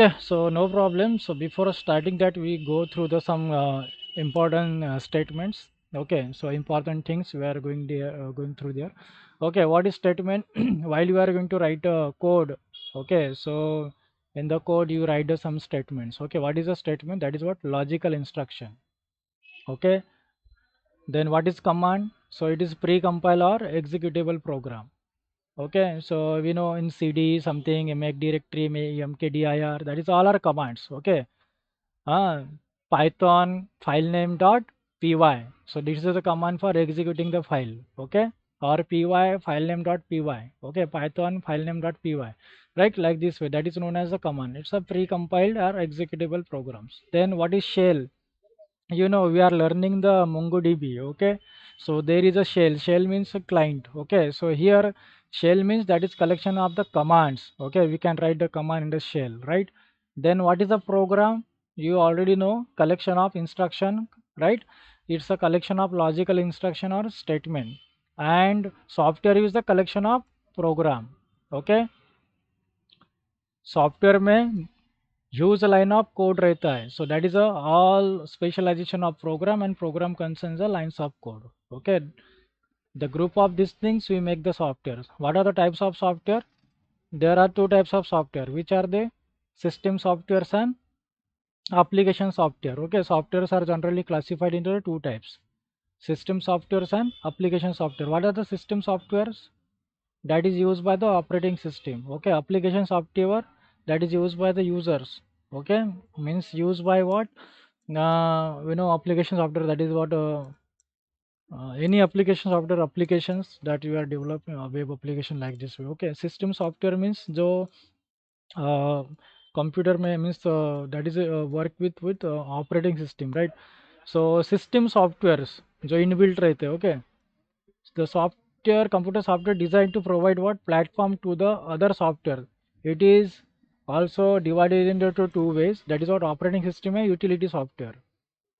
Yeah, so no problem. So before starting that, we go through the some important statements. Okay, so important things we are going through there. Okay, what is statement? While you are going to write a code. Okay, so in the code you write some statements. Okay, what is a statement? That is what logical instruction. Okay, then what is command? So it is pre-compile or executable program. Okay, so we know in cd something make directory mkdir, that is all our commands. Okay, uh, python file name dot py, so this is the command for executing the file. Okay, or py file name dot py. Okay, python file name dot py, right, like this way, that is known as the command. It's a pre-compiled or executable programs. Then what is shell? We are learning the MongoDB. Okay, so there is a shell means a client. Okay, so here shell means that is collection of the commands. Okay, we can write the command in the shell, right? Then what is a program? You already know, collection of instruction, right? It's a collection of logical instruction or statement. And software is the collection of program. Okay, software में huge line of code रहता है, so that is a all specialization of program, and program concerns the lines of code. Okay, the group of these things we make the software. What are the types of software? There are two types of software. Which are they? System softwares and application software. Okay, softwares are generally classified into two types: system softwares and application software. What are the system softwares? That is used by the operating system. Okay, application software, that is used by the users. Okay, means used by what? Application software, that is what, any application software applications that you are developing a web application like this way. Okay, system software means जो computer में means that is work with operating system, right? So system softwares जो inbuilt रहते हैं. Okay, the software, computer software designed to provide what platform to the other software. It is also divided into two ways. That is what operating system and utility software.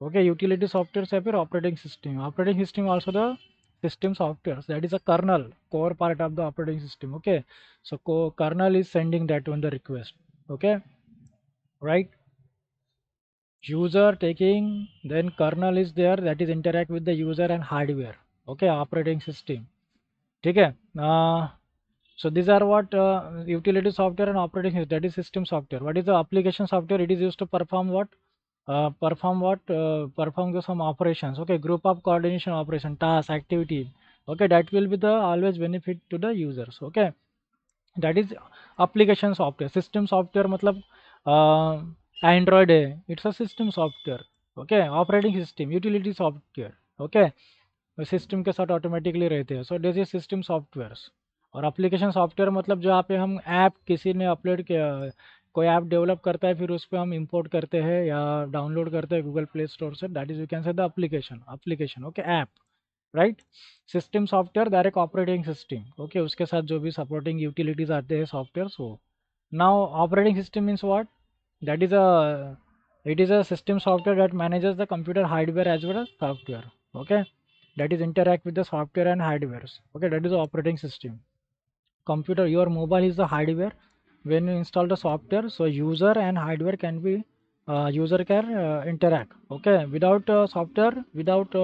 Okay, utility software से फिर operating system. Operating system also the system software. That is a kernel, core part of the operating system. Okay, so kernel is sending that on the request. Okay, right? User taking, then kernel is there, that is interact with the user and hardware. Okay, operating system. Okay. So these are what utility software and operating system, that is system software. What is the application software? It is used to perform what? Perform the some operations. Okay, group of coordination operation, task, activity. Okay, that will be the always benefit to the users. Okay, that is application software. System software मतलब Android है, it's a system software. Okay, operating system, utility software. Okay, system के साथ automatically रहते हैं. So this is system softwares. और application software मतलब जहाँ पे हम ऐप किसी ने अपलोड किया, कोई ऐप डेवलप करता है, फिर उस पर हम इंपोर्ट करते हैं या डाउनलोड करते हैं गूगल प्ले स्टोर से, that is you can say the application. Okay, app, right. System software direct operating system. Okay, उसके साथ जो भी सपोर्टिंग यूटिलिटीज आते हैं सॉफ्टवेयर वो. Now operating system means what? That is a it is a system software that manages the computer hardware as well as software. Okay, that is interact with the software and hardwares. Okay, that is the operating system. Computer, your mobile is the hardware. When you install the software, so user and hardware can be user can interact. Okay, without software, without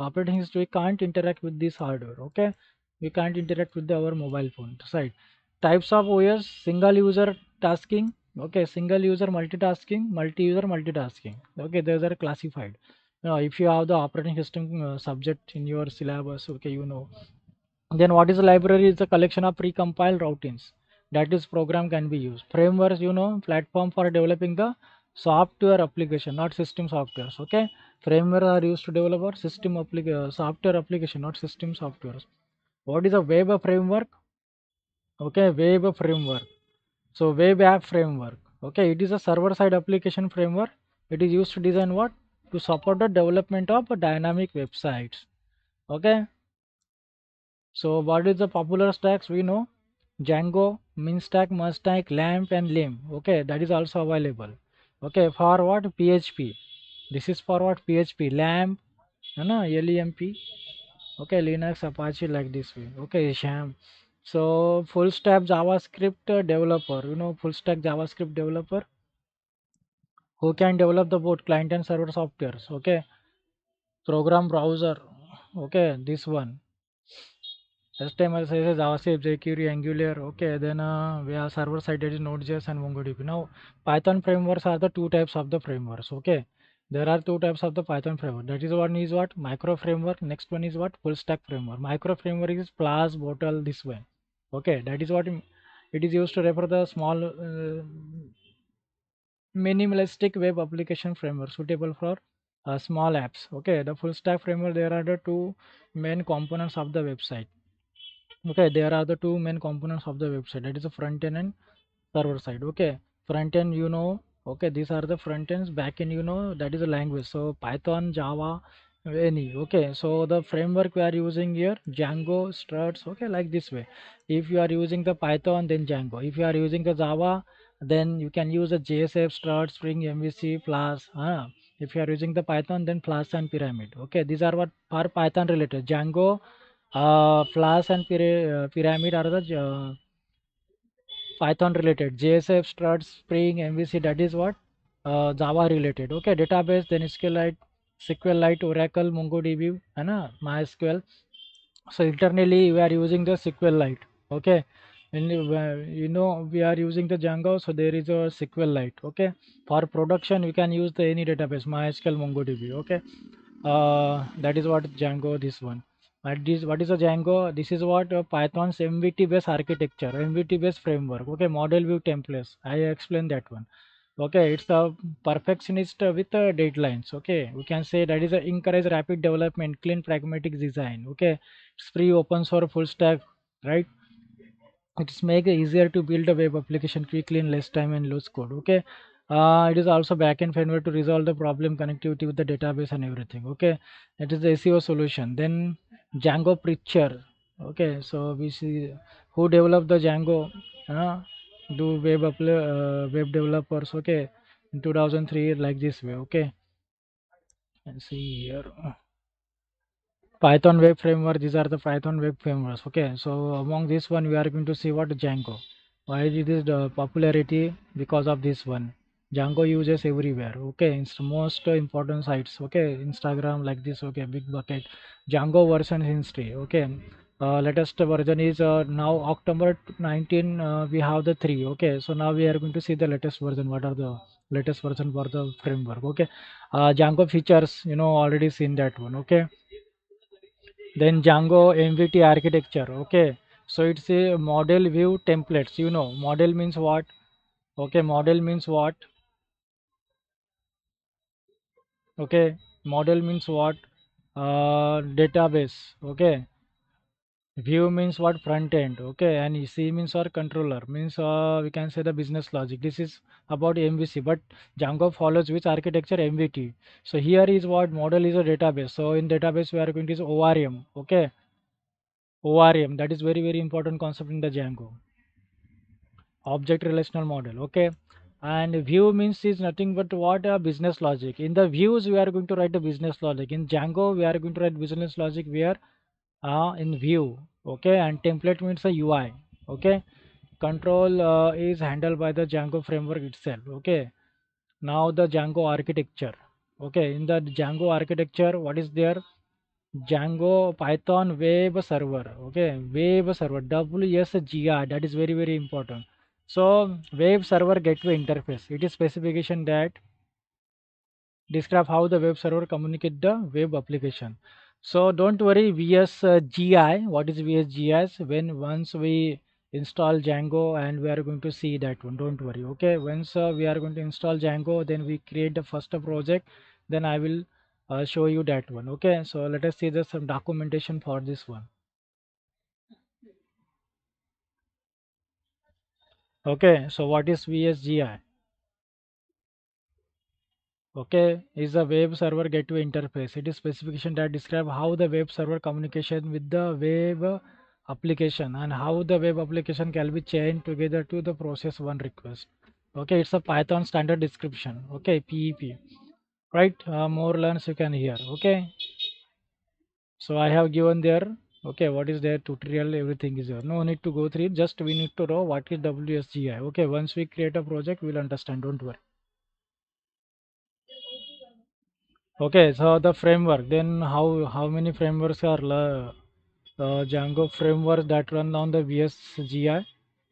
operating system, we can't interact with this hardware. Okay, we can't interact with our mobile phone side. Types of OS: single user tasking. Okay, single user multitasking, multi user multitasking. Okay, those are classified. If you have the operating system subject in your syllabus, okay, you know. Then what is a library? Is a collection of pre-compiled routines that is program can be used. Frameworks, platform for developing the software application, not system softwares. Okay, framework are used to develop our software application, not system softwares. What is a web framework? Okay, web framework. So web app framework. Okay, it is a server-side application framework. It is used to design what? To support the development of dynamic websites. Okay. So what is the popular stacks? We know Django, Minstack, Mustack, LAMP and LAMP. Okay, that is also available. Okay, for what? PHP. This is for what? PHP. LAMP, LEMP. Okay, Linux, Apache, like this way. Okay, sham. So full stack JavaScript developer. Full stack JavaScript developer. who can develop the both client and server softwares. Okay, program browser. Okay, this one. HTML, CSS, JavaScript, jQuery, Angular. Okay, then we have server side, that is Node.js and MongoDB. Now, Python frameworks are the two types of the frameworks. Okay, there are two types of the Python framework. That is one is what micro framework. Next one is what full stack framework. Micro framework is Flask, Bottle, this one. Okay, that is what it is used to refer the small minimalistic web application framework suitable for small apps. Okay, the full stack framework, there are the two main components of the website. Okay, there are the two main components of the website, that is the front end and server side. Okay, front end, okay, these are the front ends. Back end, that is a language, so Python, Java, any. Okay, so the framework we are using here, Django, struts. Okay, like this way. If you are using the Python, then Django. If you are using the Java, then you can use the JSF, strut, spring, MVC, flask. If you are using the Python, then flask and pyramid. Okay, these are what are Python related. Django, flask and pyramid are the Python related. JSF, struts, spring, MVC, that is what Java related. Okay, database, then SQLite, Oracle, MongoDB, and MySQL. So internally we are using the SQLite. Okay, and we are using the Django, so there is a SQLite. Okay, for production you can use the any database, MySQL, MongoDB. Okay, that is what Django, this one. And this, what is a Django? This is what Python's MVT based architecture, MVT based framework. Okay, model view templates. I explained that one. Okay, it's a perfectionist with deadlines. Okay, we can say that is a encourage rapid development, clean pragmatic design. Okay, it's free, open source, full stack, right? It's make it easier to build a web application quickly in less time and less code. Okay, it is also backend framework to resolve the problem connectivity with the database and everything. Okay, it is the SEO solution. Then Django preacher. Okay, so we see who developed the Django. uh, do web developers. Okay, in 2003, like this way. Okay, and see here. Python web framework, these are the Python web frameworks. Okay, so among this one, we are going to see what Django. Why it is the popularity? Because of this one. Django uses everywhere. Okay, it's the most important sites. Okay, Instagram like this. Okay, big bucket. Django version history. Okay, latest version is now October 19. We have the three. Okay, so now we are going to see the latest version. What are the latest version for the framework? Okay, Django features. Already seen that one. Okay, then Django MVT architecture. Okay, so it's a model view templates. Model means what? Okay, model means what? Okay, model means what? Database. Okay, view means what? Front end. Okay, and C means what? Controller means we can say the business logic. This is about MVC, but Django follows which architecture? MVT. So here is what model is a database. So in database we are going to use ORM. Okay, ORM, that is very very important concept in the Django. Object relational model. Okay, and view means is nothing but what a business logic. In the views we are going to write the business logic. In Django we are going to write business logic where in view. Okay, and template means a UI. Okay, control is handled by the Django framework itself. Okay, now the Django architecture. Okay, in the Django architecture, what is there? Django Python web server. Okay, web server, WSGI, that is very very important. So web server gateway interface, it is specification that describe how the web server communicate the web application. So don't worry, VSGI, what is VSGI? When once we install Django, and we are going to see that one, don't worry. Okay, once we are going to install Django, then we create the first project, then I will show you that one. Okay, so let us see the some documentation for this one. Okay, so what is VSGI? Okay, is a web server gateway interface. It is specification that describe how the web server communication with the web application, and how the web application can be chained together to the process one request. Okay, it's a Python standard description. Okay, PEP. Right, more learns you can hear. Okay, so I have given there. Okay, what is there? Tutorial, everything is there. No need to go through it. Just we need to know what is WSGI. Okay, once we create a project, we'll understand. Don't worry. Okay, so the framework, then how many frameworks are Django framework that run on the VSGI?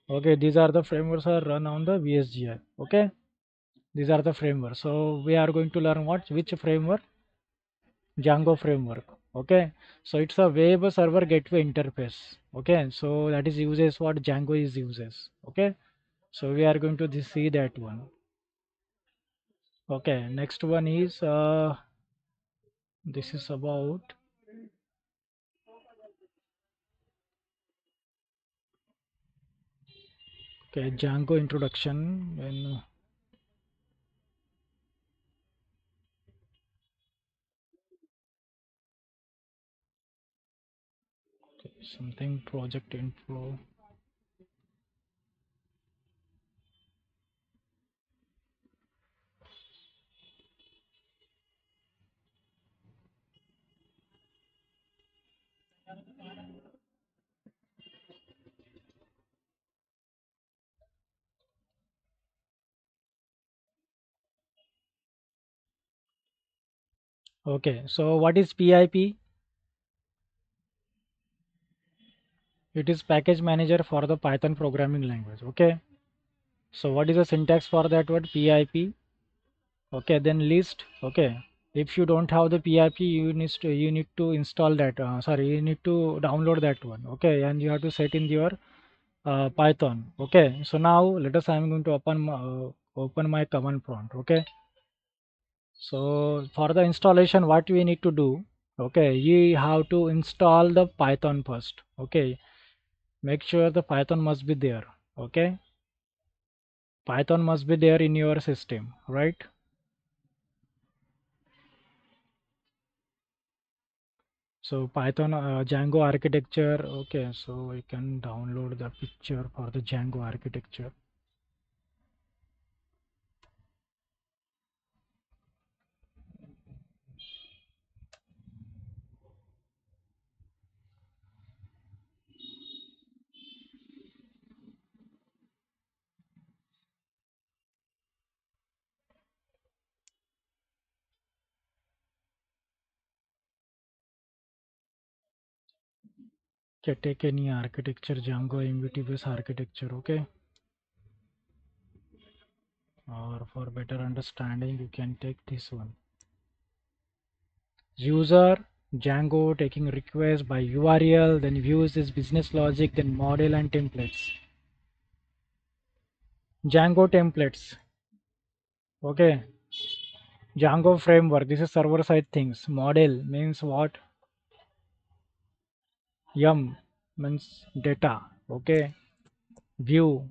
Okay, these are the frameworks are run on the VSGI. Okay, these are the frameworks. So we are going to learn what which framework? Django framework. Okay, so it's a web server gateway interface. Okay, so that is uses what Django is uses. Okay, so we are going to see that one. Okay, next one is this is about okay Django introduction and something project info. Okay, so what is PIP? It is package manager for the Python programming language. Okay, so what is the syntax for that word PIP? Okay, then list. Okay, if you don't have the PIP, you need to install that. Sorry, you need to download that one. Okay, and you have to set in your Python. Okay, so now let us. I'm going to open my command prompt. Okay, so for the installation, what we need to do? Okay, you have to install the Python first. Okay, make sure the Python must be there. Okay, Python must be there in your system, right? So Python Django architecture. Okay, so we can download the picture for the Django architecture. Okay, take any architecture, Django MVT based architecture. Okay, or for better understanding, you can take this one. User Django taking request by URL, then views is business logic, then model and templates. Django templates. Okay, Django framework. This is server side things. Model means what? Yum means data. Okay, view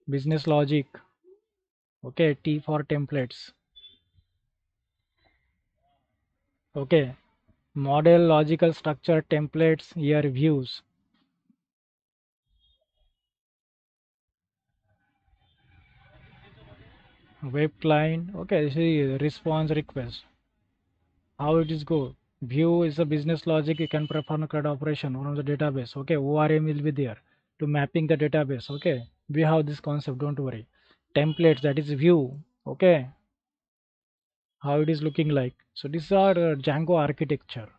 business logic. Okay, T for templates. Okay, model logical structure templates here views. Web client. Okay, this is response request. How it is go? View is a business logic. You can perform a CRUD operation on the database. Okay, ORM will be there to mapping the database. Okay, we have this concept. Don't worry. Templates, that is view. Okay, how it is looking like. So these are Django architecture.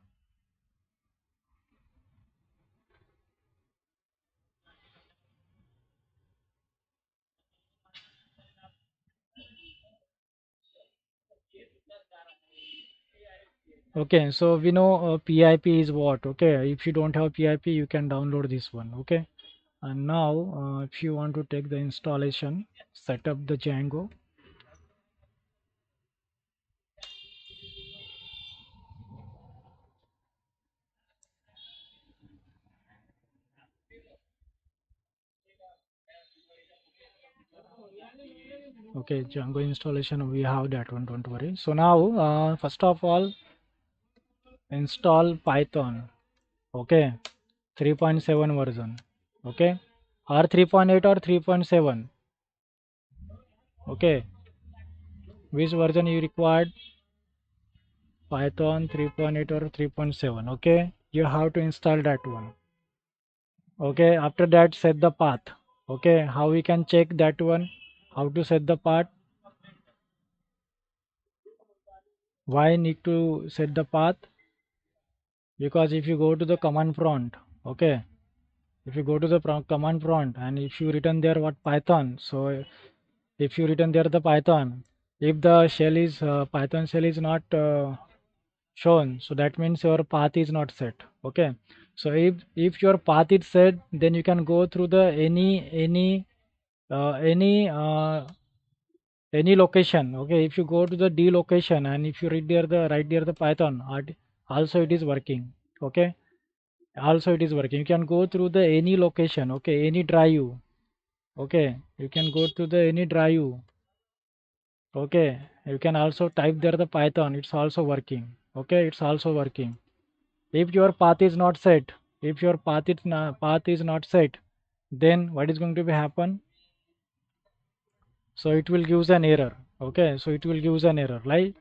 Okay, so we know PIP is what. Okay, if you don't have PIP, you can download this one. Okay, and now if you want to take the installation, set up the Django. Okay, Django installation, we have that one, don't worry. So now first of all, install Python. Okay, 3.7 version. Okay, or 3.8 or 3.7. Okay, which version you required? Python 3.8 or 3.7. Okay, you have to install that one. Okay, after that set the path. Okay, how we can check that one? How to set the path? Why need to set the path? Because if you go to the command prompt, okay, if you go to the command prompt and if you written there what Python, so if you written there the Python, if the shell is Python shell is not shown, so that means your path is not set. Okay, so if your path is set, then you can go through the any location. Okay, if you go to the D location and if you read there the write there the Python, also it is working. Okay, also it is working. You can go through the any location. Okay, any drive. Okay, you can go to the any drive. Okay, you can also type there the Python. It's also working. Okay, it's also working. If your path is not set, if your path is not set, then what is going to be happen? So it will gives an error. Okay, so it will gives an error, right?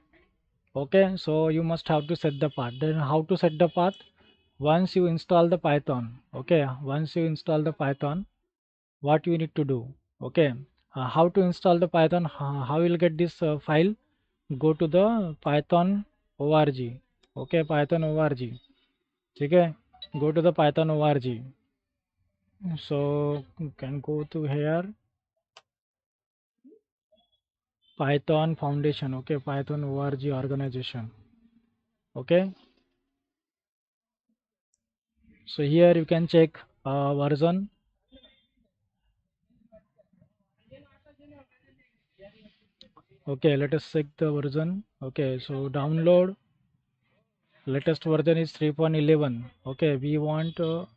Okay, so you must have to set the path. Then how to set the path? Once you install the Python, okay, once you install the Python, what you need to do? Okay, how to install the Python? How you will get this file? Go to the Python org. Okay, Python org. Okay, go to the Python org. So you can go to here, Python Foundation. Okay, Python org organization. Okay, so here you can check version. Okay, let us check the version. Okay, so download latest version is 3.11. Okay, we want full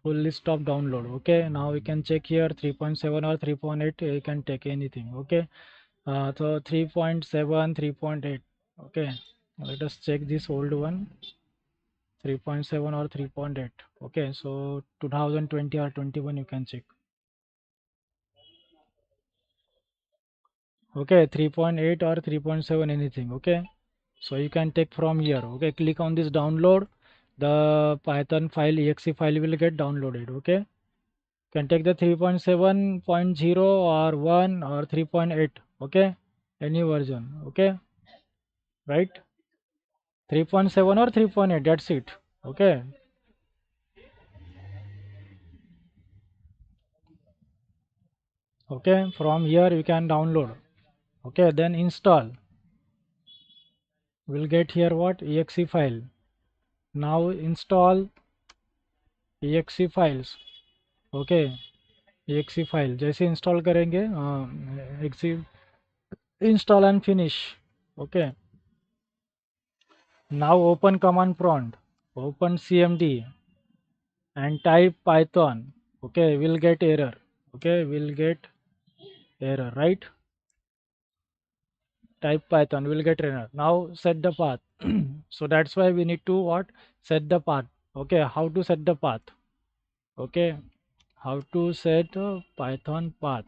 list of download. Okay, now we can check here 3.7 or 3.8. You can take anything. Okay, so 3.7, 3.8. Okay, let us check this old one, 3.7 or 3.8. Okay, so 2020 or 21 you can check. Okay, 3.8 or 3.7 anything. Okay, so you can take from here. Okay, click on this download, the Python file exe file will get downloaded. Okay, can take the 3.7.0 or 1 or 3.8. Okay, any version. Okay, right, 3.7 or 3.8, that's it. Okay, okay, from here you can download. Okay, then install, we'll get here what exe file. Now install exe files. Okay, exe file जैसे install करेंगे exe install and finish. Okay, now open command prompt, open cmd and type Python. Okay, we'll get error. Okay, we'll get error, right? Type Python, we'll get error. Now set the path. So that's why we need to what, set the path. Okay, how to set the path? Okay, how to set a Python path?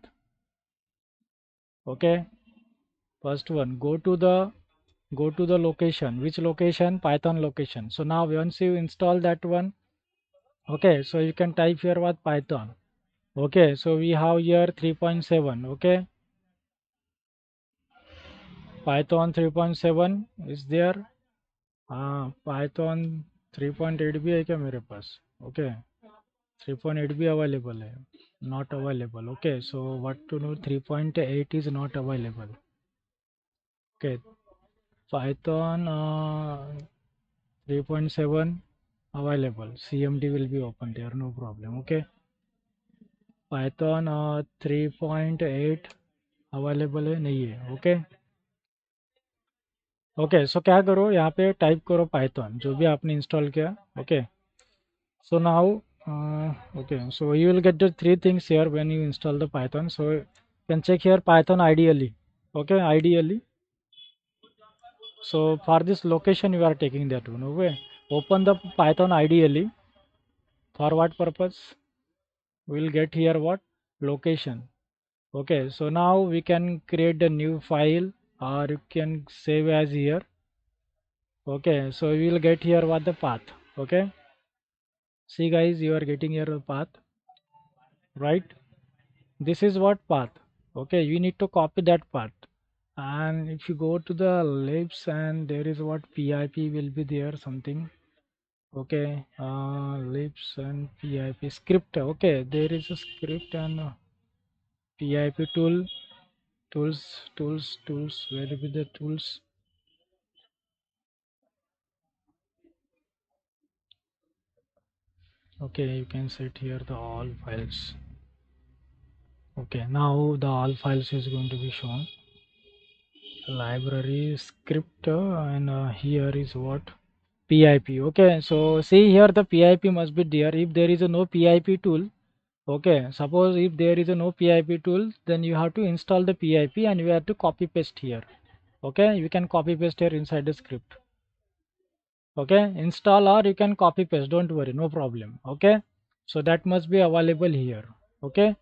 Okay, first one, go to the location. Which location? Python location. So now once you install that one, okay, so you can type here what Python. Okay, so we have here 3.7. Okay, Python 3.7 is there. Python 3.8 भी है क्या मेरे पास? Okay, 3.8 भी available है, not available. Okay, so what to know, 3.8 is not available. Okay, Python 3.7 available, cmd will be open there, no problem. Okay, Python 3.8 available है नहीं है. Okay, okay, सो क्या करो, यहाँ पे टाइप करो पाइथन जो भी आपने इंस्टॉल किया. Okay, so now okay, so you will get the three things here when you install the Python. So you can check here Python ideally. Okay, ideally. So for this location you are taking that one. Okay, open the Python ideally. For what purpose? We will get here what, location. Okay, so now we can create a new file or you can save as here. Okay, so we will get here what, the path. Okay, see guys, you are getting here the path, right? This is what path. Okay, you need to copy that path And if you go to the libs, and there is what pip will be there something. Okay, libs and pip script. Okay, there is a script and pip tool, tools, where will be the tools? Okay, you can set here the all files. Okay, now the all files is going to be shown. Library script, and here is what pip. Okay, so see here the pip must be there. If there is a no pip tool, okay, suppose if there is a no pip tool, then you have to install the pip and you have to copy paste here. Okay, you can copy paste here inside the script. Okay, install or you can copy paste, don't worry, no problem. Okay, so that must be available here. Okay,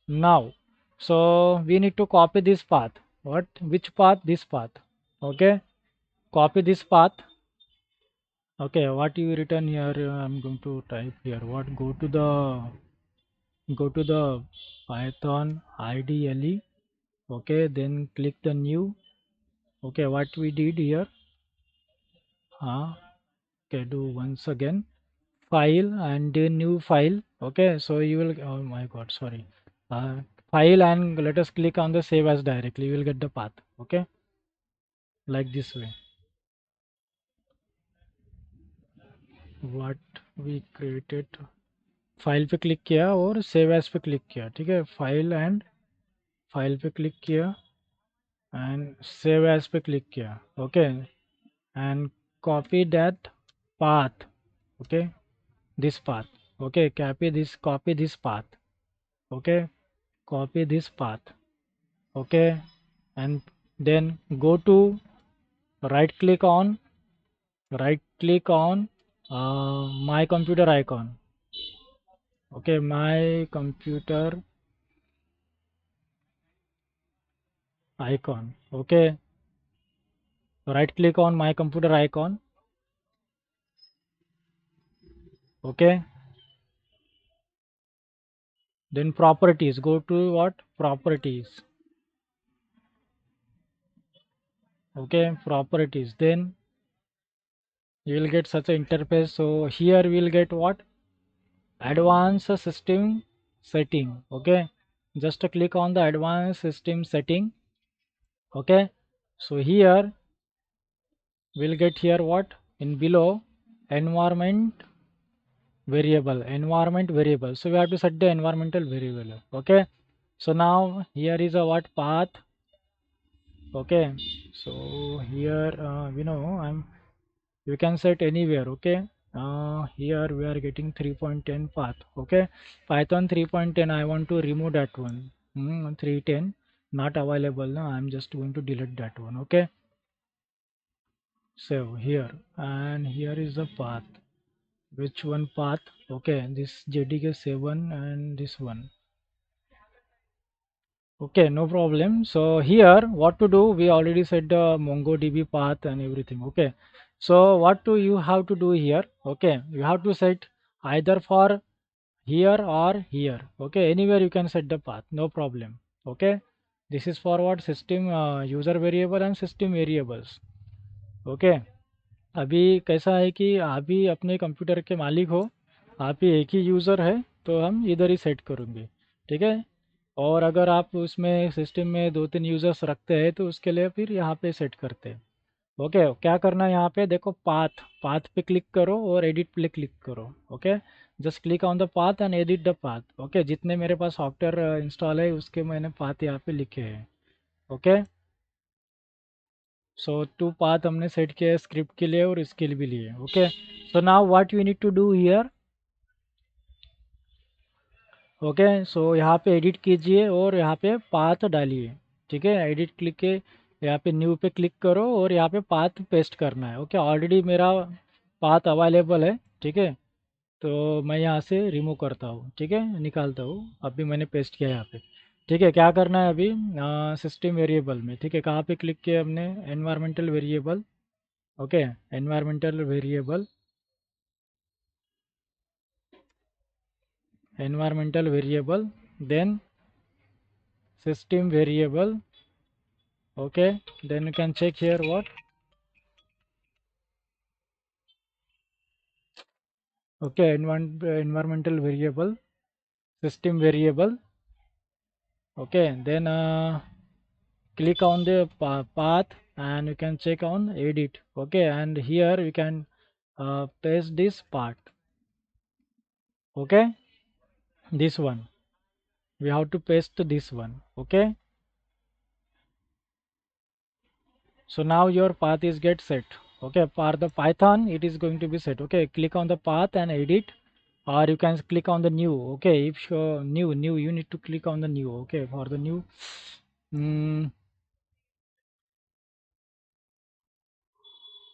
now so we need to copy this path. What, which path? This path. Okay, copy this path. Okay, what you written here, I'm going to type here. What, go to the python IDLE. Okay, then click the new. Okay, what we did here, okay, do once again, file and then new file. Okay, so you will, oh my god, sorry, file, and let us click on the save as directly, you will get the path. Okay, like this way what we created. File पे click किया और save as पे click किया, ठीक है, file and file पे click किया and save as पे क्लिक किया. Okay, and copy that path. Okay, this path. Okay, copy this path. Okay, copy this path. Okay, and then go to right click on my computer icon. Okay, my computer icon. Okay, right click on my computer icon. Okay, then properties, go to what, properties. Okay, properties, then you will get such an interface. So here we will get what, advanced system setting. Okay, just click on the advanced system setting. Okay, so here we'll get here what, in below, environment variable. So we have to set the environmental variable. Okay, so now here is a what, path. Okay, so here I'm, you can set anywhere. Okay, here we are getting 3.10 path. Okay, python 3.10, I want to remove that one. 310 not available now, I'm just going to delete that one. Okay, so here, and here is the path. Which one path? Okay, this jdk7 and this one. Okay, no problem. So here what to do, we already set the mongodb path and everything. Okay, so what do you have to do here? Okay, you have to set either for here or here. Okay, anywhere you can set the path, no problem. Okay, this is for what, system user variable and system variables. Okay, अभी कैसा है कि आप भी अपने computer के मालिक हो, आप ही एक ही यूज़र है, तो हम इधर ही सेट करेंगे. ठीक है, और अगर आप उसमें सिस्टम में 2-3 यूज़र्स रखते हैं तो उसके लिए फिर यहाँ पे सेट करते हैं. ओके, क्या करना है यहाँ पे, देखो पाथ, पाथ पे क्लिक करो और एडिट पे क्लिक करो. Okay, just click on the path and edit the path. Okay, जितने मेरे पास सॉफ्टवेयर इंस्टॉल है उसके मैंने पाथ यहाँ पे लिखे हैं. ओके, सो टू पाथ हमने सेट किया है स्क्रिप्ट के लिए और इसके लिए भी लिए. Okay, so now what we need to do here. Okay, so यहाँ पे एडिट कीजिए और यहाँ पे पाथ डालिए. ठीक है, एडिट क्लिक के यहाँ पे न्यू पे क्लिक करो और यहाँ पे पाथ पेस्ट करना है. ओके, ऑलरेडी मेरा पाथ अवेलेबल है. ठीक है, तो मैं यहाँ से रिमूव करता हूँ. ठीक है, निकालता हूँ. अभी मैंने पेस्ट किया यहाँ पे. ठीक है, क्या करना है अभी, सिस्टम वेरिएबल में. ठीक है, कहाँ पे क्लिक किया हमने, environmental variable. Okay, environmental variable, then system variable. Okay, then you can check here what. Okay, environmental variable, system variable. Okay, then click on the path and you can check on edit. Okay, and here you can paste this part. Okay, this one we have to paste this one. Okay, so now your path is get set. Okay, for the Python it is going to be set. Okay, click on the path and edit, or you can click on the new. Okay, if show new you need to click on the new. Okay, for the new. mm,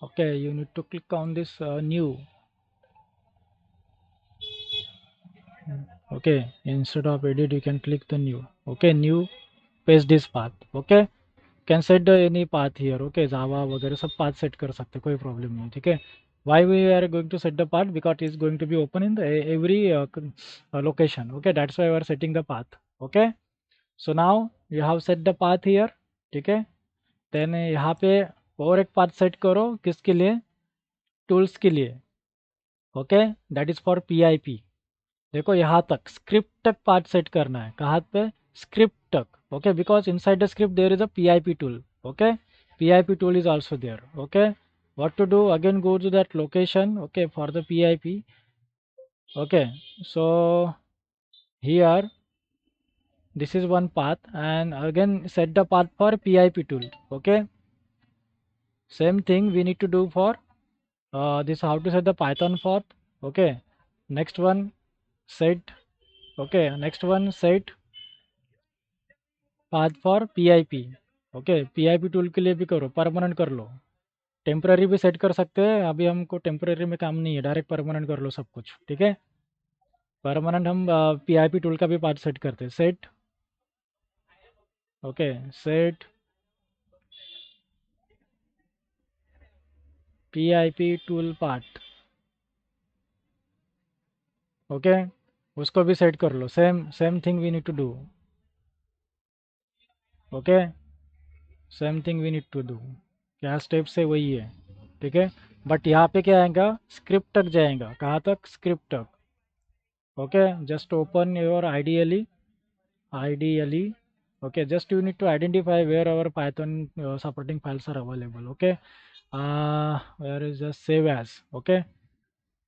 okay, you need to click on this new. Okay, instead of edit you can click the new. Okay, new, paste this path. Okay, can set the any path here. Okay, Java वगैरह सब path set कर सकते, कोई problem नहीं. ठीक है. Why we are going to set the path? Because it is going to be open in the every location. Okay, that's why we are setting the path. Okay, so now you have set the path here. ठीक है. Then यहाँ पे और एक path set करो, किसके लिए? Tools के लिए. Okay, that is for PIP. देखो यहाँ तक स्क्रिप्ट तक पार्ट सेट करना है. कहाँ पे? स्क्रिप्ट तक. Okay, because inside the script there is a PIP tool. Okay, PIP tool is also there. Okay, what to do? Again go to that location. Okay, for the PIP. Okay, so here this is one path, and again set the path for PIP tool. Okay, same thing we need to do for this, how to set the Python path. Okay, next one set. Okay, next one set path for PIP. Okay, PIP tool के लिए भी करो, permanent कर लो. Temporary भी set कर सकते हैं, अभी हमको टेम्पररी में काम नहीं है, डायरेक्ट परमानेंट कर लो सब कुछ. ठीक है, परमानेंट हम पीआईपी टूल का भी पार्ट सेट करते हैं. Set. Okay, set PIP tool part. Okay, उसको भी सेट कर लो. Same same thing we need to do. Okay, same thing we need to do. क्या स्टेप से वही है. ठीक है, बट यहाँ पे क्या आएगा? स्क्रिप्ट तक जाएगा. कहाँ तक? स्क्रिप्ट तक. Okay, just open your ideally. Okay, just you need to identify where our Python supporting files are available. Okay, where is the save as? Okay,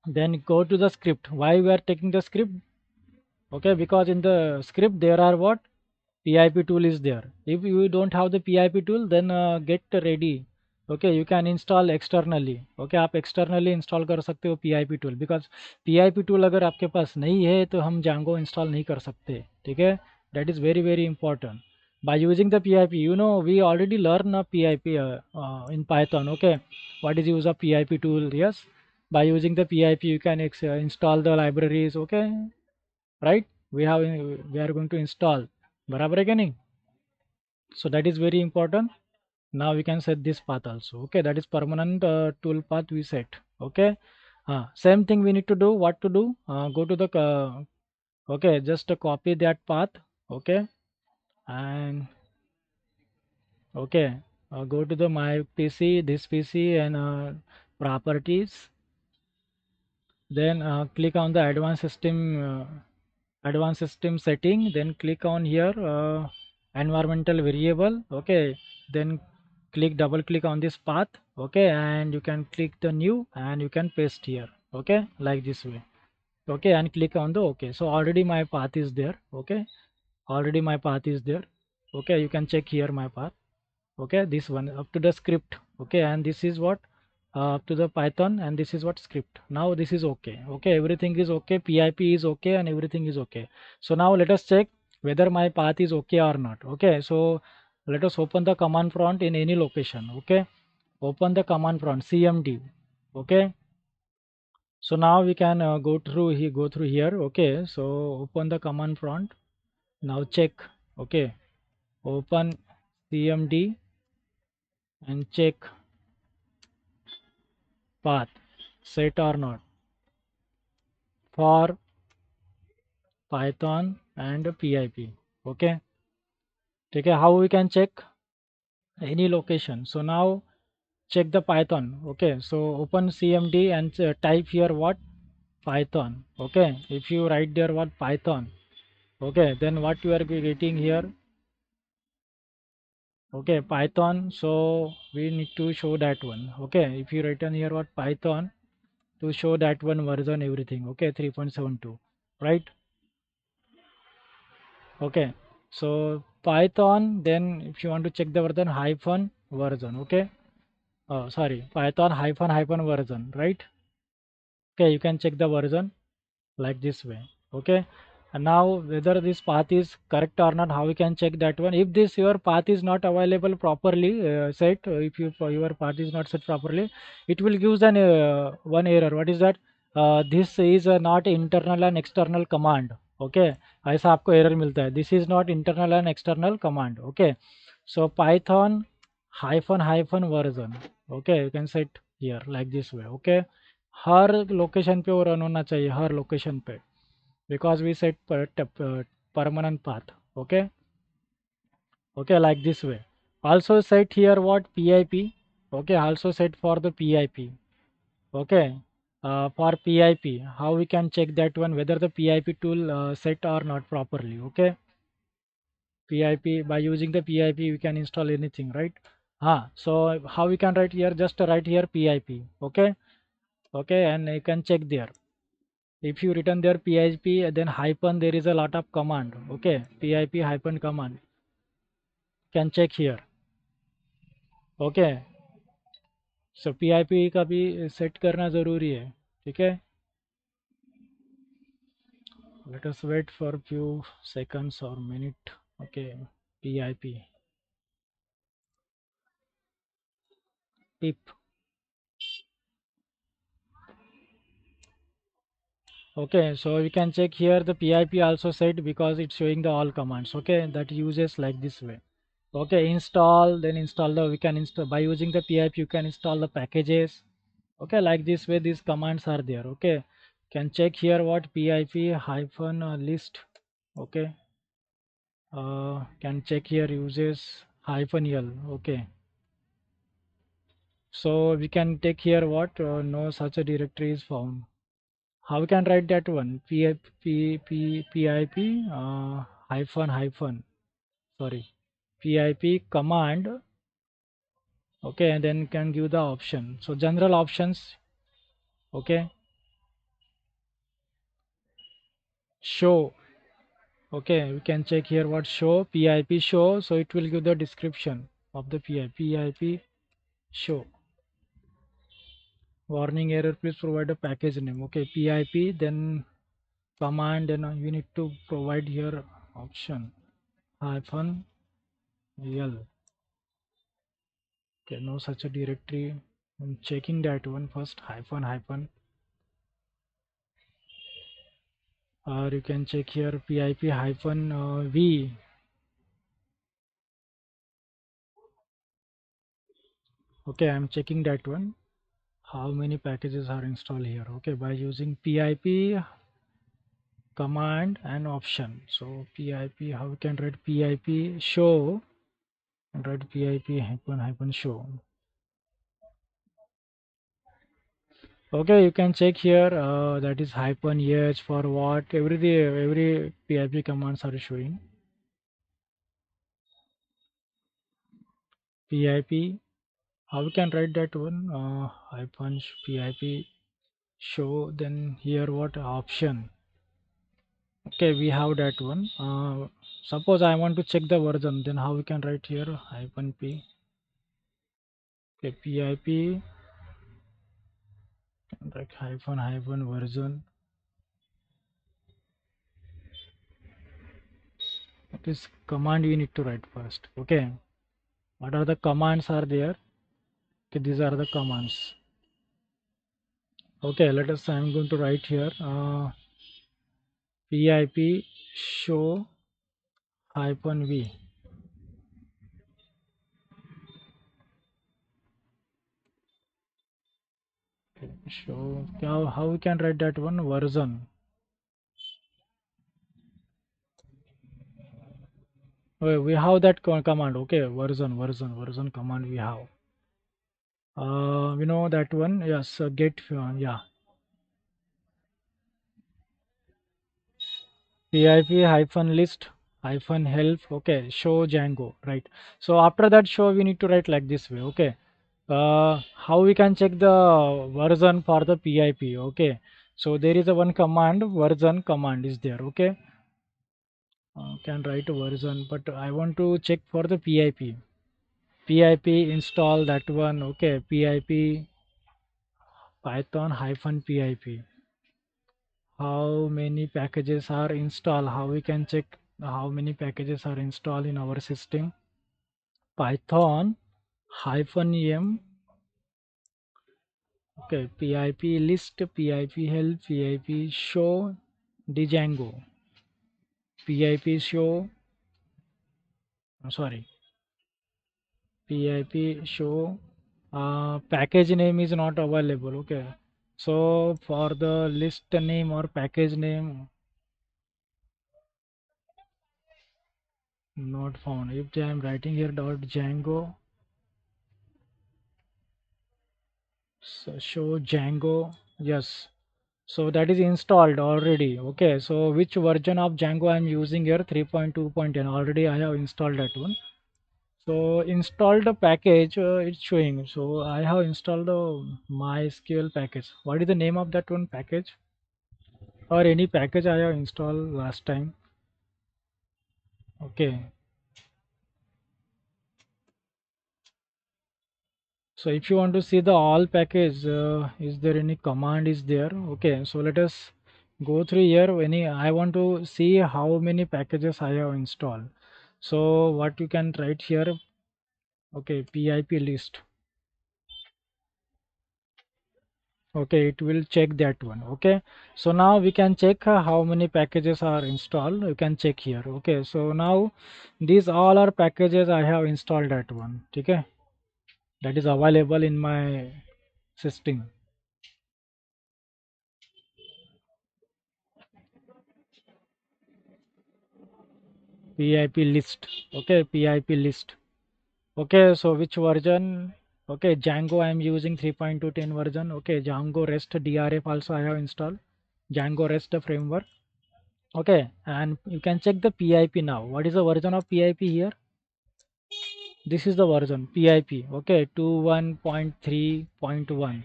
then go to the script. Why we are taking the script? Okay, because in the script there are what? PIP tool is there. If you don't have the PIP tool, then get ready. Okay, you can install externally. Okay, आप externally install कर सकते हो PIP tool. Because PIP tool अगर आपके पास नहीं है तो हम Django install नहीं कर सकते. ठीक है, that is very very important. By using the PIP, you know, we already learn a PIP in Python. Okay, what is use of PIP tool? Yes, by using the PIP you can install the libraries. Okay, right, we are going to install. बराबर है क्या नहीं? So that is very important. Now we can set this path also. Okay, that is permanent tool path we set. Okay, same thing we need to do. What to do? Go to the okay, just copy that path. Okay, and okay, go to the my PC, this PC, and properties. Then click on the advanced system setting. Then click on here environmental variable. Okay, then double click on this path. Okay, and you can click the new and you can paste here. Okay, like this way. Okay, and click on the okay. So already my path is there. Okay, already my path is there. Okay, you can check here my path. Okay, this one up to the script. Okay, and this is what up to the Python, and this is what script. Now this is okay. Okay, everything is okay, PIP is okay, and everything is okay. So now let us check whether my path is okay or not. Okay, so let us open the command prompt in any location. Okay, open the command prompt cmd. Okay, so now we can go through here. Okay, so open the command prompt. Now check. Okay, open cmd and check path set or not for Python and PIP. Okay, ठीक है. How we can check? any location. So now check the Python. Okay, so open cmd and type here what Python. Okay, if you write there what Python, okay, then what you are getting here, okay, Python. So we need to show that one. Okay, if you written here what Python, to show that one version everything. Okay, 3.72, right? Okay, so Python, then if you want to check the version, hyphen version. Okay, sorry, Python hyphen version, right? Okay, you can check the version like this way. Okay, and now whether this path is correct or not, how we can check that one? If this your path is not available properly set, if your path is not set properly, it will give an one error. What is that? This is not internal and external command. Okay, ऐसा आपको error मिलता है. This is not internal and external command. Okay, so Python hyphen version. Okay, you can set here like this way. Okay, her location पे वो run होना चाहिए, हर location पे, because we set permanent path. Okay, okay, like this way. Also set here what pip. Okay, also set for the pip. Okay, for pip, how we can check that one, whether the pip tool set or not properly. Okay, pip, by using the pip we can install anything, right? So how we can write here, just write here pip. Okay, okay, and you can check there. If you return there PHP, then hyphen, there is a lot of command. Okay, PIP hyphen command. Can check here. Okay, so PIP का भी set करना ज़रूरी है. ठीक है. Let us wait for a few seconds or minute. Okay, PIP. Pip. Okay, so you can check here the PIP also set, because it's showing the all commands. Okay, that uses like this way. Okay, install, then install the, we can install by using the PIP, you can install the packages. Okay, like this way these commands are there. Okay, can check here what pip hyphen list. Okay, can check here uses hyphen l. Okay, so we can take here what no such a directory is found. How we can write that one? Pip hyphen, sorry, pip command. Okay, and then can give the option. So general options. Okay, show. Okay, we can check here what show, pip show, so it will give the description of the pip show. Warning error, please provide a package name. Okay, pip, then command, then you need to provide here option hyphen l. Okay, no such a directory. I'm checking that one first, hyphen, or you can check here pip hyphen v. Okay, I'm checking that one. How many packages are installed here? Okay, by using pip command and option. So pip, how we can write pip show, and write pip hyphen show. Okay, you can check here that is hyphen h for what, every pip commands are showing. Pip, how we can write that one, hyphen pip show, then here what option. Okay, we have that one. Suppose I want to check the version, then how we can write here hyphen p. Okay, pip, like hyphen version. This command you need to write first. Okay, what are the commands are there? Okay, these are the commands. Okay, let us, I'm going to write here pip show hyphen v. Okay, show, how we can write that one, version. We have that command. Okay, version command we have. We know that one. Yes, get yeah. pip hyphen list hyphen help. Okay, show Django. Right. So after that show, we need to write like this way. Okay. How we can check the version for the pip? Okay. So there is a one command, version command is there. Okay. Can write a version, but I want to check for the pip. Pip install that one. Okay. Pip python hyphen pip. How many packages are installed? How we can check how many packages are installed in our system? Python hyphen em. Okay. Pip list, pip help, pip show Django. Pip show. Sorry. Pip show. Package name is not available. Okay. So for the list name or package name, not found. If I am writing here dot Django, so show Django, yes. So that is installed already. Okay. So which version of Django I am using here? 3.2.10. Already I have installed that one. So installed the package. It's showing. So I have installed the MySQL package. What is the name of that one package? Or any package I have installed last time? Okay. So if you want to see the all package, is there any command is there? Okay, so let us go through here. Any I want to see how many packages I have installed. So what you can write here? Okay, pip list. Okay, it will check that one. Okay, so now we can check how many packages are installed. You can check here. Okay, so now these all are packages I have installed that one. Okay, that is available in my system. Pip list. Okay, pip list. Okay, so which version? Okay, Django I am using 3.210 version. Okay, Django REST DRF also I have installed. Django REST framework. Okay, and you can check the PIP now. What is the version of PIP here? This is the version PIP. Okay, 21.3.1.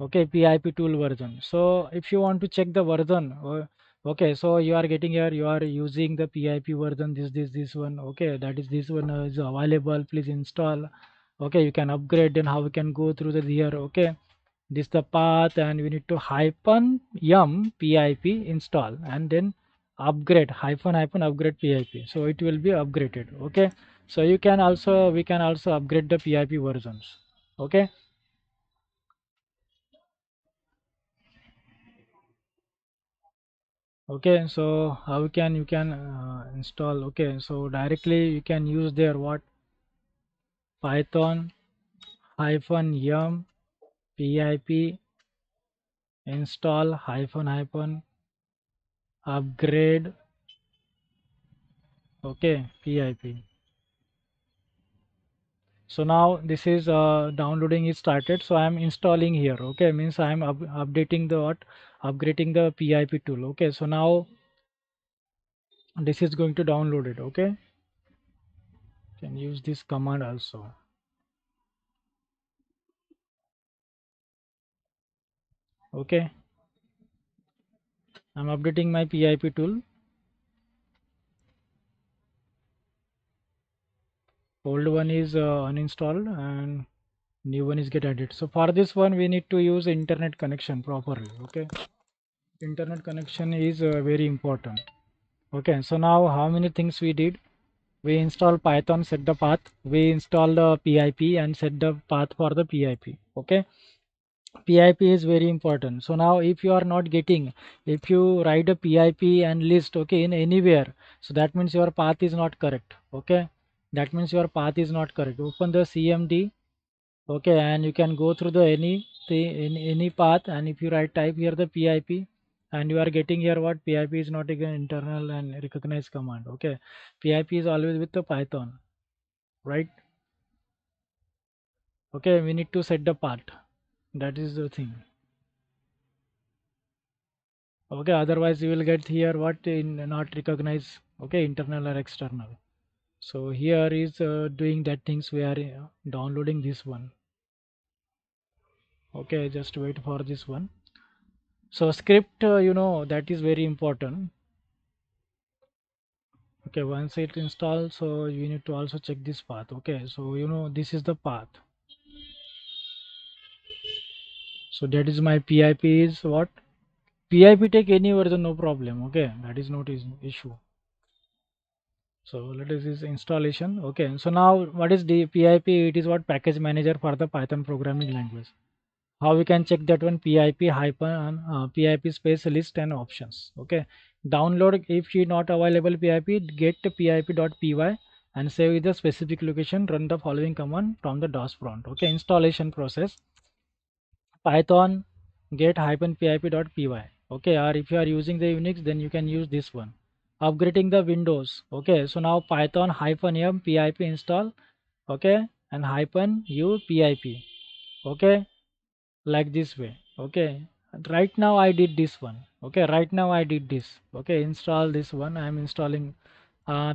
Okay, PIP tool version. So if you want to check the version, okay, so you are getting here, you are using the PIP version, this one. Okay, that is this one is available. Please install. Okay, you can upgrade. Then how we can go through the here? Okay, this the path, and we need to hyphen yum pip install, and then upgrade hyphen upgrade pip. So it will be upgraded. Okay, so you can also we can also upgrade the pip versions. Okay. Okay, so how can you can install? Okay, so directly you can use there what python hyphen yum pip install hyphen upgrade. Okay, pip. So now this is downloading is started, so I am installing here. Okay, means I am updating the what upgrading the pip tool. Okay, so now this is going to download it. Okay, can use this command also. Okay, I'm updating my pip tool. Old one is uninstalled and new one is get added. So for this one we need to use internet connection properly. Okay, internet connection is very important. Okay, so now how many things we did? We install python, set the path, we install the pip and set the path for the pip. Okay, pip is very important. So now if you are not getting, if you write a pip and list, okay, in anywhere, so that means your path is not correct. Okay, that means your path is not correct. Open the cmd. Okay, and you can go through the any path, and if you write type here the pip and you are getting here what pip is not again internal and recognize command. Okay, pip is always with the python, right? Okay, we need to set the path, that is the thing. Okay, otherwise you will get here what in not recognize, okay, internal or external. So here is doing that things, we are downloading this one. Okay, just wait for this one. So script, that is very important. Okay, once it installs, so you need to also check this path. Okay, so this is the path. So that is my pip is what, pip take any version, no problem. Okay, that is not is issue. So let us is installation. Okay, so now what is the pip? It is what package manager for the python programming language. How we can check that one? Pip hyphen pip space list and options. Okay, download if she not available pip, get pip.py and save with the specific location, run the following command from the dos prompt. Okay, installation process, python get hyphen pip.py. Okay, or if you are using the unix, then you can use this one. Upgrading the windows. Okay, so now python hyphen m pip install. Okay, and hyphen u pip. Okay, like this way. Okay, right now I did this one. Okay, right now I did this. Okay, install this one. I am installing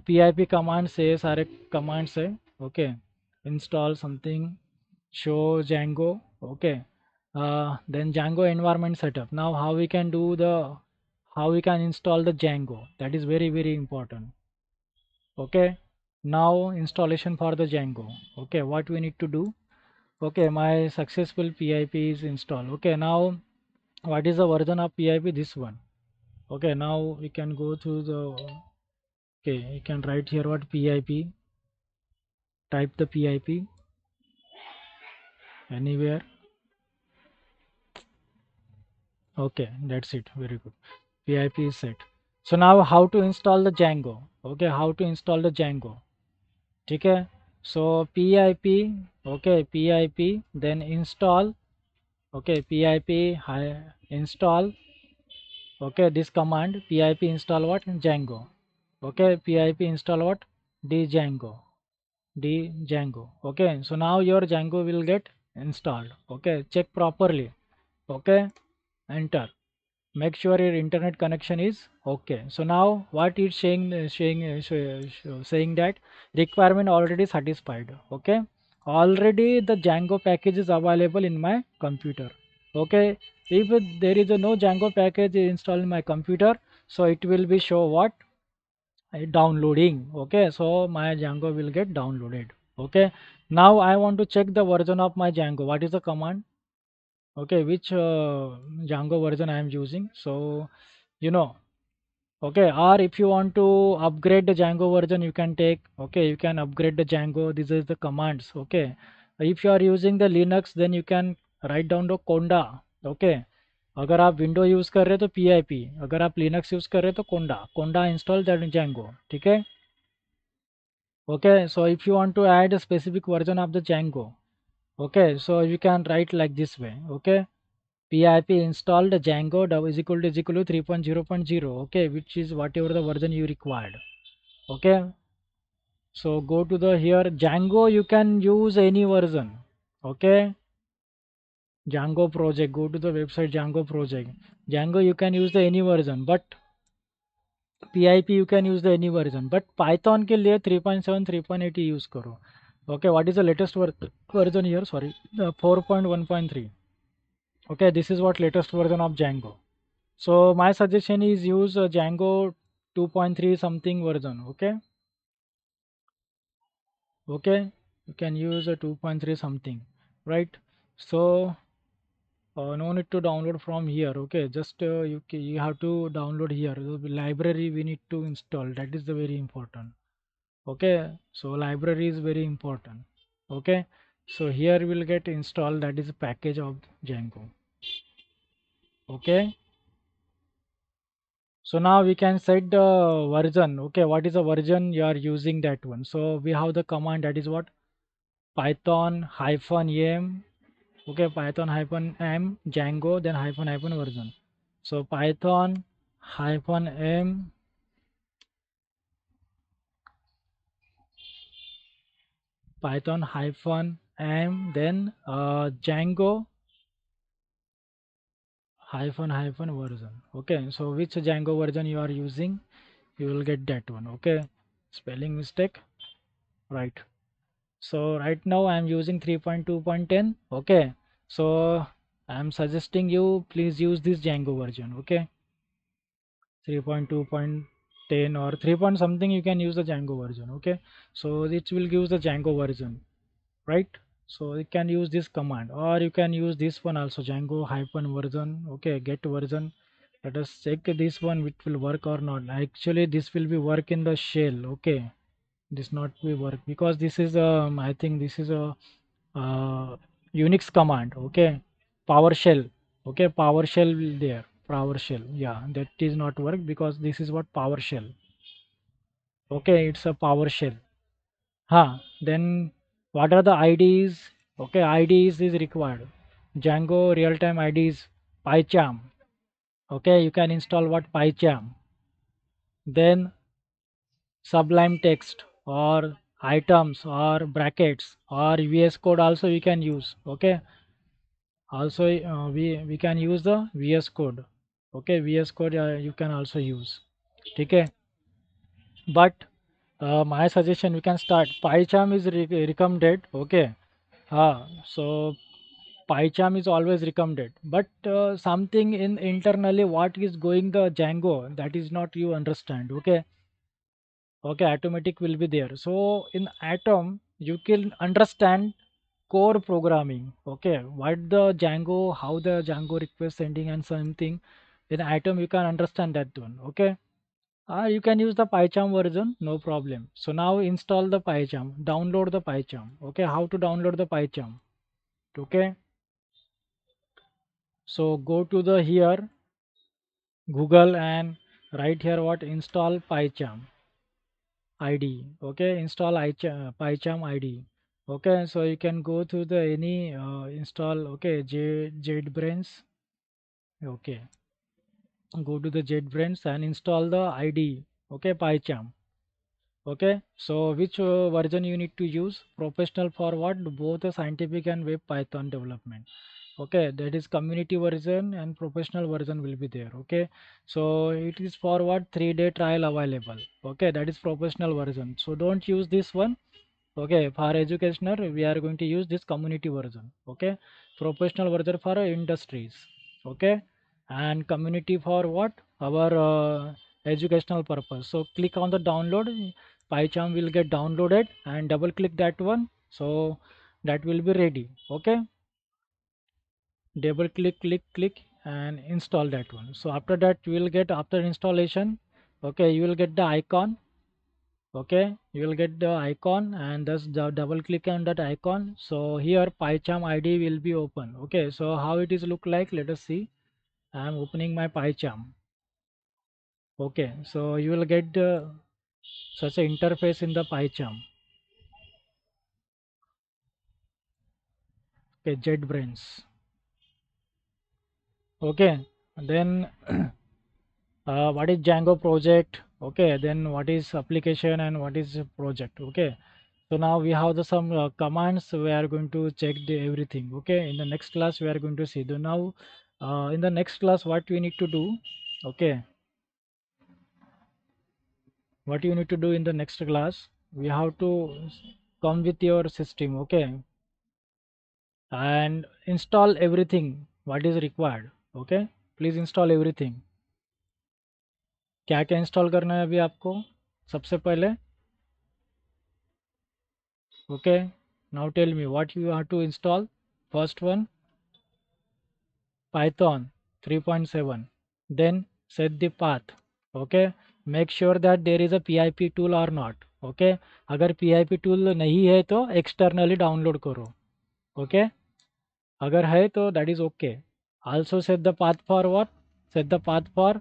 pip command says are a command say. Okay, install something, show Django. Okay, then Django environment setup. Now how we can do the, how we can install the Django, that is very very important. Okay, now installation for the Django. Okay, what we need to do? Okay, my successful pip is installed. Okay, now what is the version of pip? This one. Okay, now we can go to the, okay, you can write here what pip, type the pip anywhere. Okay, that's it, very good. Pip is set. So now how to install the Django? Okay, how to install the Django? Okay, so pip, okay, pip, then install. Okay, pip install. Okay, this command pip install what? Django. Okay, pip install what? Django. Django. Okay, so now your Django will get installed. Okay, check properly. Okay, enter. Make sure your internet connection is okay. So now what it's saying that requirement already satisfied. Okay, already the Django package is available in my computer. Okay, if there is a no Django package installed in my computer, so it will be show what, downloading. Okay, so my Django will get downloaded. Okay, now I want to check the version of my Django. What is the command? Okay, which Django version I am using? So you know okay, or if you want to upgrade the Django version, you can take. Okay, you can upgrade the Django. This is the commands. Okay, if you are using the Linux, then you can write down the conda. Okay, अगर आप window use कर रहे हो तो pip, अगर आप Linux use कर रहे हो तो कोंडा, कोंडा इंस्टॉल दैट Django. ठीक है? Okay, so if you want to add a specific version of the Django, okay, so you can write like this way. Okay, pip installed Django is equal to 3.0.0. Okay, which is whatever the version you required. Okay, so go to the here Django, you can use any version. Okay, Django project, go to the website Django project. Django you can use the any version, but pip you can use the any version, but python के लिए 3.7 3.8 use करो. Okay, what is the latest version here? Sorry, 4.1.3. Okay, this is what latest version of Django. So my suggestion is use Django 2.3 something version. Okay, okay, you can use a 2.3 something, right? So no need to download from here. Okay, just you have to download here the library we need to install, that is the very important. Okay, so library is very important. Okay, so here we will get installed, that is a package of Django. Okay, so now we can set the version. Okay, what is the version you are using, that one? So we have the command, that is what, python hyphen m. Okay, python hyphen m Django, then hyphen hyphen version. So Python hyphen m, Python hyphen m, then Django hyphen version. Okay, so which Django version you are using, you will get that one. Okay, spelling mistake, right? So right now I am using 3.2.10. Okay, so I am suggesting you please use this Django version. Okay, 3.2.10 or 3 point something, you can use the Django version. Okay, so it will give the Django version, right? So you can use this command, or you can use this one also, Django hyphen version. Okay, get version. Let us check this one, which will work or not. Actually this will be work in the shell. Okay, this not will work because this is I think this is a Unix command. Okay, PowerShell. Okay, PowerShell will there, PowerShell. Yeah, that is not work because this is what PowerShell. Okay, it's a PowerShell. Then what are the IDs? Okay, IDs is required. Django real-time IDs, PyCharm. Okay, you can install what PyCharm. Then Sublime text or items or brackets or VS code also we can use. Okay, also we can use the VS code. Okay, VS code you can also use. Okay, but my suggestion, we can start PyCharm is recommended. Okay, so PyCharm is always recommended, but something in internally what is going the Django, that is not you understand. Okay, okay, automatic will be there. So in Atom you can understand core programming. Okay, what the Django, how the Django request sending and something in Atom you can understand that one. Okay, you can use the PyCharm version, no problem. So now install the PyCharm, download the PyCharm. Okay, how to download the PyCharm? Okay, so go to the here Google and write here what install PyCharm ID. Okay, install PyCharm ID. Okay, so you can go to the any install. Okay, JetBrains. Okay, go to the JetBrains and install the ID. Okay, PyCharm. Okay, so which version you need to use? Professional for what? Both the scientific and web Python development. Okay, that is community version and professional version will be there. Okay, so it is for what? 3-day trial available. Okay, that is professional version. So don't use this one. Okay, for educational we are going to use this community version. Okay, professional version for industries. Okay, and community for what? Our educational purpose. So click on the download. PyCharm will get downloaded and double click that one. So that will be ready. Okay, double click and install that one. So after that you will get, after installation, okay, you will get the icon. Okay, you will get the icon and just double click on that icon. So here PyCharm ID will be open. Okay, so how it is look like, let us see. I am opening my PyCharm. Okay, so you will get such an interface in the PyCharm. Okay, JetBrains. Okay, then what is Django project? Okay, then what is application and what is project? Okay, so now we have the some commands. We are going to check the everything. Okay, in the next class we are going to see the now in the next class what we need to do. Okay, what you need to do in the next class, we have to come with your system. Okay, and install everything what is required. Okay, please install everything. क्या क्या install करना है अभी आपको सबसे पहले? Okay, now tell me what you have to install. First one, Python 3.7. Then set the path. Okay, make sure that there is a PIP tool or not. Okay, अगर PIP tool नहीं है तो externally download करो. Okay, अगर है तो that is okay. Also set the path for what? Set the path for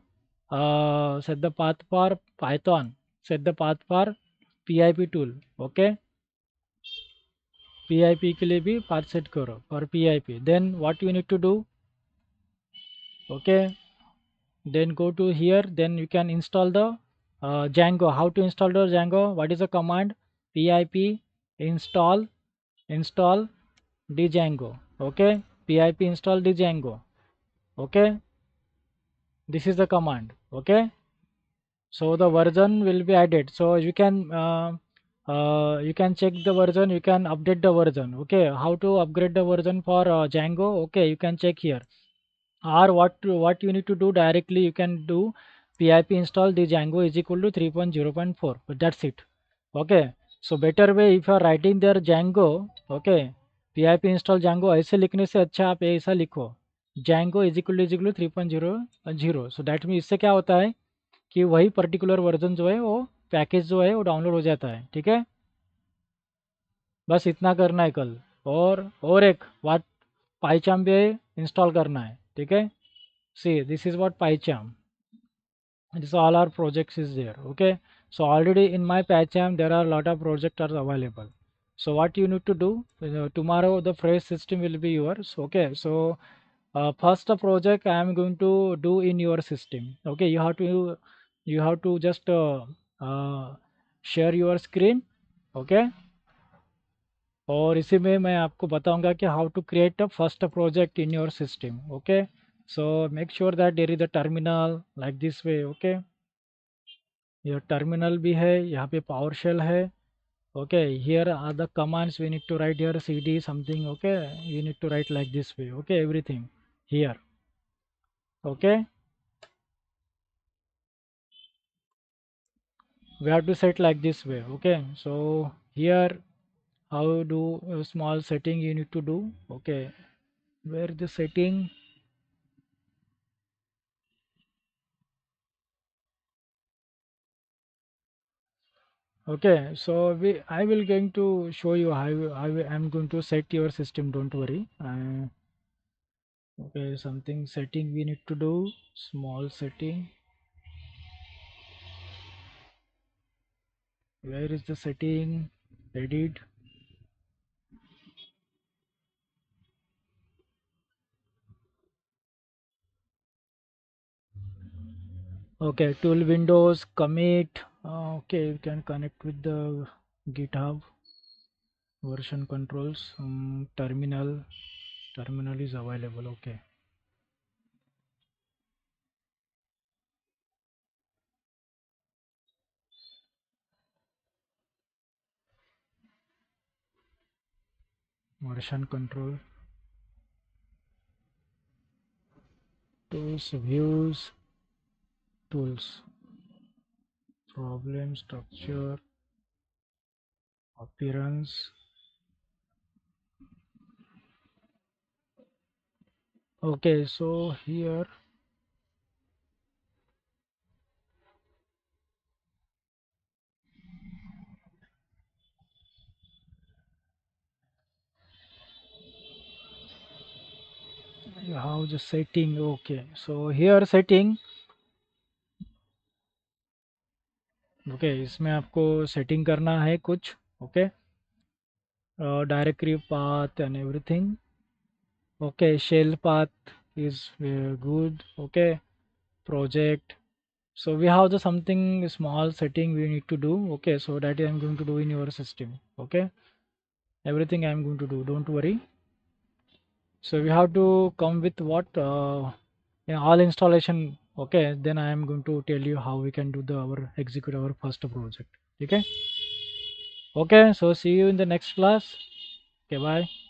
Python. Set the path for PIP tool. Okay, PIP के लिए भी path set करो for PIP. Then what you need to do? Okay, then go to here, then you can install the Django. How to install the Django? What is the command? Pip install Django. Okay, pip install Django. Okay, this is the command. Okay, so the version will be added, so you can check the version, you can update the version. Okay, how to upgrade the version for Django? Okay, you can check here, or what you need to do directly, you can do pip install the Django is equal to 3.0.4, but that's it. Okay, so better way, if you are writing there Django, okay, pip install Django ऐसे लिखने से अच्छा आप ऐसा लिखो Django is equal to 3.0.0. So that mean इससे क्या होता है कि वही पर्टिकुलर वर्जन जो है वो पैकेज जो है वो डाउनलोड हो जाता है। ठीक है, बस इतना करना है कल। और एक वाट पाईचाम भी इंस्टॉल करना है। ठीक है, see this is what PyCharm, this all our projects is there. Okay, so already in my PyCharm there are a lot of projects are available. So what you need to do, tomorrow the phrase system will be yours. Okay, so first project I am going to do in your system. Okay, you have to just share your screen. Okay, और इसी में मैं आपको बताऊंगा कि how to create a first project in your system. Okay, so make sure that there is a terminal like this way. Okay, ये terminal भी है, यहाँ पे पावर शेल है। Okay, here are the commands we need to write here cd something. Okay, you need to write like this way. Okay, everything here. Okay, we have to set like this way. Okay, so here how do a small setting you need to do. Okay, where the setting. Okay, so I will going to show you how I'm going to set your system. Don't worry. Okay, something setting we need to do. Small setting. Where is the setting? Edit. Okay, tool windows, commit. Okay, you can connect with the GitHub. Version controls. Terminal. Terminal is available. Okay. Version control. Tools, views, tools. Problem, structure, appearance. Okay, so here you have the setting. Okay, so here setting. Okay, इसमें आपको setting करना है कुछ। Okay, directory path and everything. Okay, shell path is good. Okay, project, so we have the something small setting we need to do. Okay, so that I'm going to do in your system. Okay, everything I'm going to do, don't worry. So we have to come with what in all installation. Okay, then I am going to tell you how we can do the our execute our first project. Okay, okay, so see you in the next class. Okay, bye.